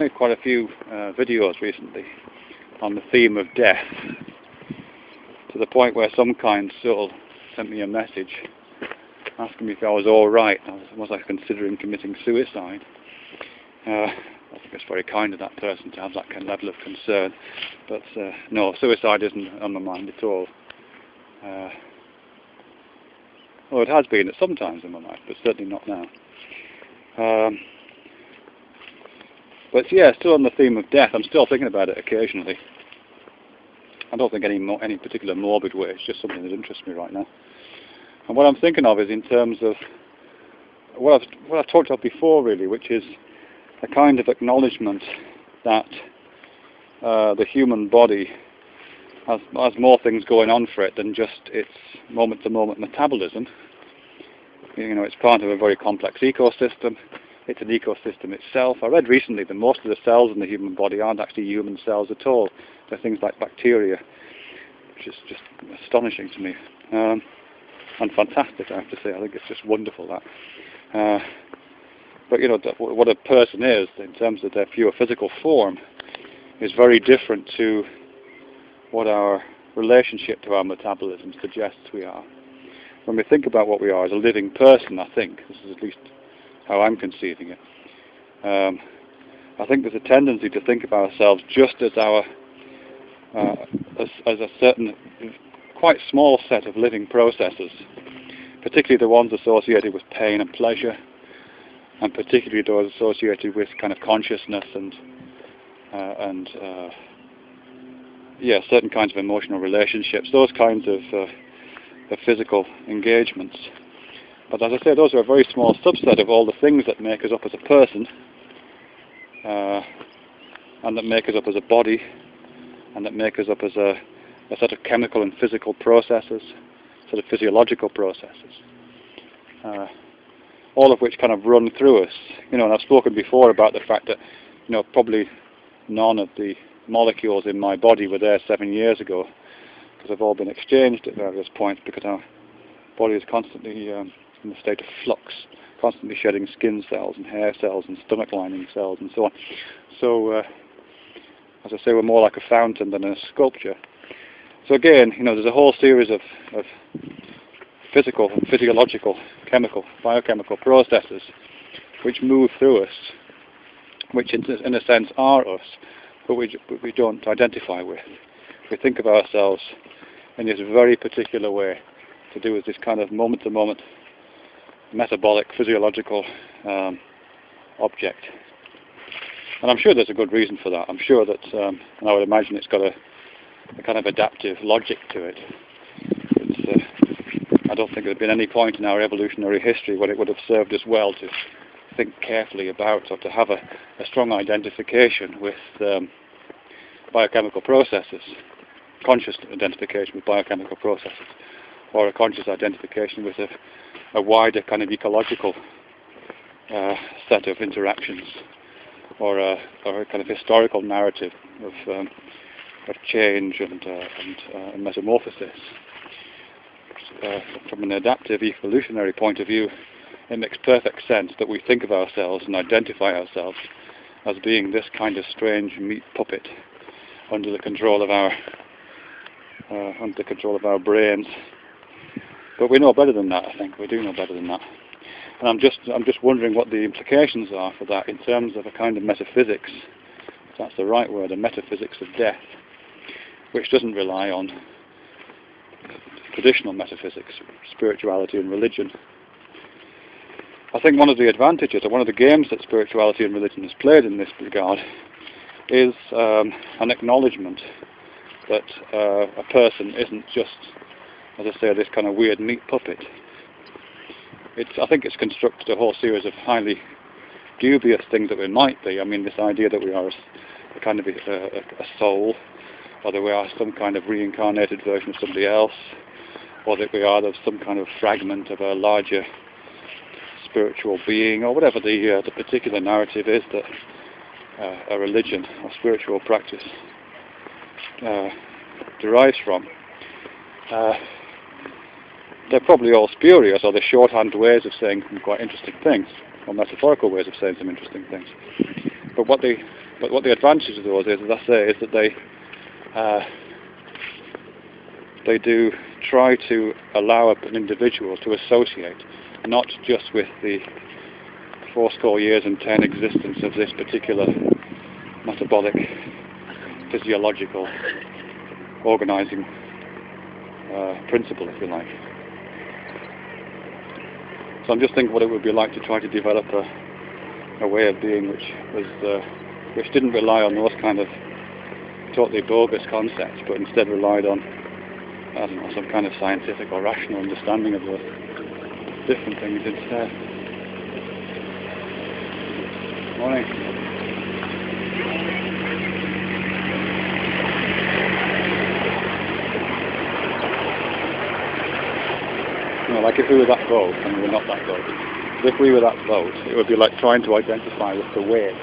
Made quite a few videos recently on the theme of death, to the point where some kind soul sent me a message asking me if I was alright, was I considering committing suicide. I think it's very kind of that person to have that kind of level of concern, but no, suicide isn't on my mind at all. Well, it has been at some times in my life, but certainly not now. But yeah, still on the theme of death, I'm still thinking about it occasionally. I don't think any particular morbid way, it's just something that interests me right now. And what I'm thinking of is in terms of what I've talked about before, really, which is a kind of acknowledgement that the human body has more things going on for it than just its moment-to-moment metabolism. You know, it's part of a very complex ecosystem. It's an ecosystem itself. I read recently that most of the cells in the human body aren't actually human cells at all. They're things like bacteria, which is just astonishing to me. And fantastic, I have to say. I think it's just wonderful, that. But you know, what a person is, in terms of their pure physical form, is very different to what our relationship to our metabolism suggests we are. When we think about what we are as a living person, I think, this is at least how I'm conceiving it, I think there's a tendency to think of ourselves just as as a certain, quite small set of living processes, particularly the ones associated with pain and pleasure, and particularly those associated with kind of consciousness and certain kinds of emotional relationships, those kinds of physical engagements. But as I say, those are a very small subset of all the things that make us up as a person, and that make us up as a body, and that make us up as a set of chemical and physical processes, sort of physiological processes, all of which kind of run through us. You know, and I've spoken before about the fact that, you know, probably none of the molecules in my body were there 7 years ago, because they've all been exchanged at various points, because our body is constantly in a state of flux, constantly shedding skin cells and hair cells and stomach lining cells and so on. So, as I say, we're more like a fountain than a sculpture. So again, you know, there's a whole series of physical, physiological, chemical, biochemical processes which move through us, which in a sense are us, but we don't identify with. We think of ourselves in this very particular way, to do with this kind of moment-to-moment metabolic, physiological object. And I'm sure there's a good reason for that. I'm sure that, and I would imagine it's got a kind of adaptive logic to it. I don't think there'd been any point in our evolutionary history when it would have served us well to think carefully about, or to have a strong identification with biochemical processes, conscious identification with biochemical processes, or a conscious identification with a wider kind of ecological set of interactions, or a kind of historical narrative of change and metamorphosis. From an adaptive evolutionary point of view, it makes perfect sense that we think of ourselves and identify ourselves as being this kind of strange meat puppet under the control of our brains. But we know better than that. I think we do know better than that. And I'm just wondering what the implications are for that in terms of a kind of metaphysics, if that's the right word, a metaphysics of death, which doesn't rely on traditional metaphysics, spirituality and religion. I think one of the advantages, or one of the games that spirituality and religion has played in this regard, is an acknowledgement that a person isn't just, as I say, this kind of weird meat puppet. I think it's constructed a whole series of highly dubious things that we might be. I mean, this idea that we are a kind of a soul, or that we are some kind of reincarnated version of somebody else, or that we are some kind of fragment of a larger spiritual being, or whatever the particular narrative is that a religion or spiritual practice derives from. They're probably all spurious, or they're shorthand ways of saying some quite interesting things, or metaphorical ways of saying some interesting things. But what they But what the advantage of those is, as I say, is that they do try to allow an individual to associate not just with the 80 years and 10 existence of this particular metabolic, physiological, organising principle, if you like. So I'm just thinking what it would be like to try to develop a way of being which didn't rely on those kind of totally bogus concepts, but instead relied on, I don't know, some kind of scientific or rational understanding of those different things instead. Morning. You know, like if we were that boat, and we're not that boat, if we were that boat, it would be like trying to identify with the wake.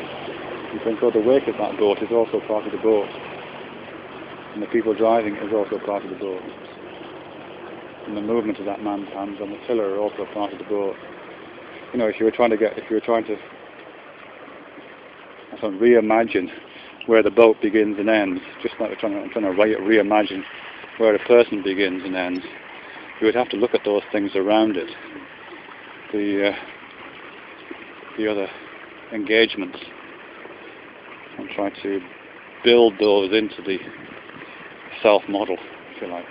You think, oh, the wake of that boat is also part of the boat, and the people driving it is also part of the boat, and the movement of that man's hands on the tiller are also part of the boat. You know, if you were trying to sort of reimagine where the boat begins and ends, just like I'm trying to reimagine where a person begins and ends, you would have to look at those things around it, the other engagements, and try to build those into the self-model, if you like.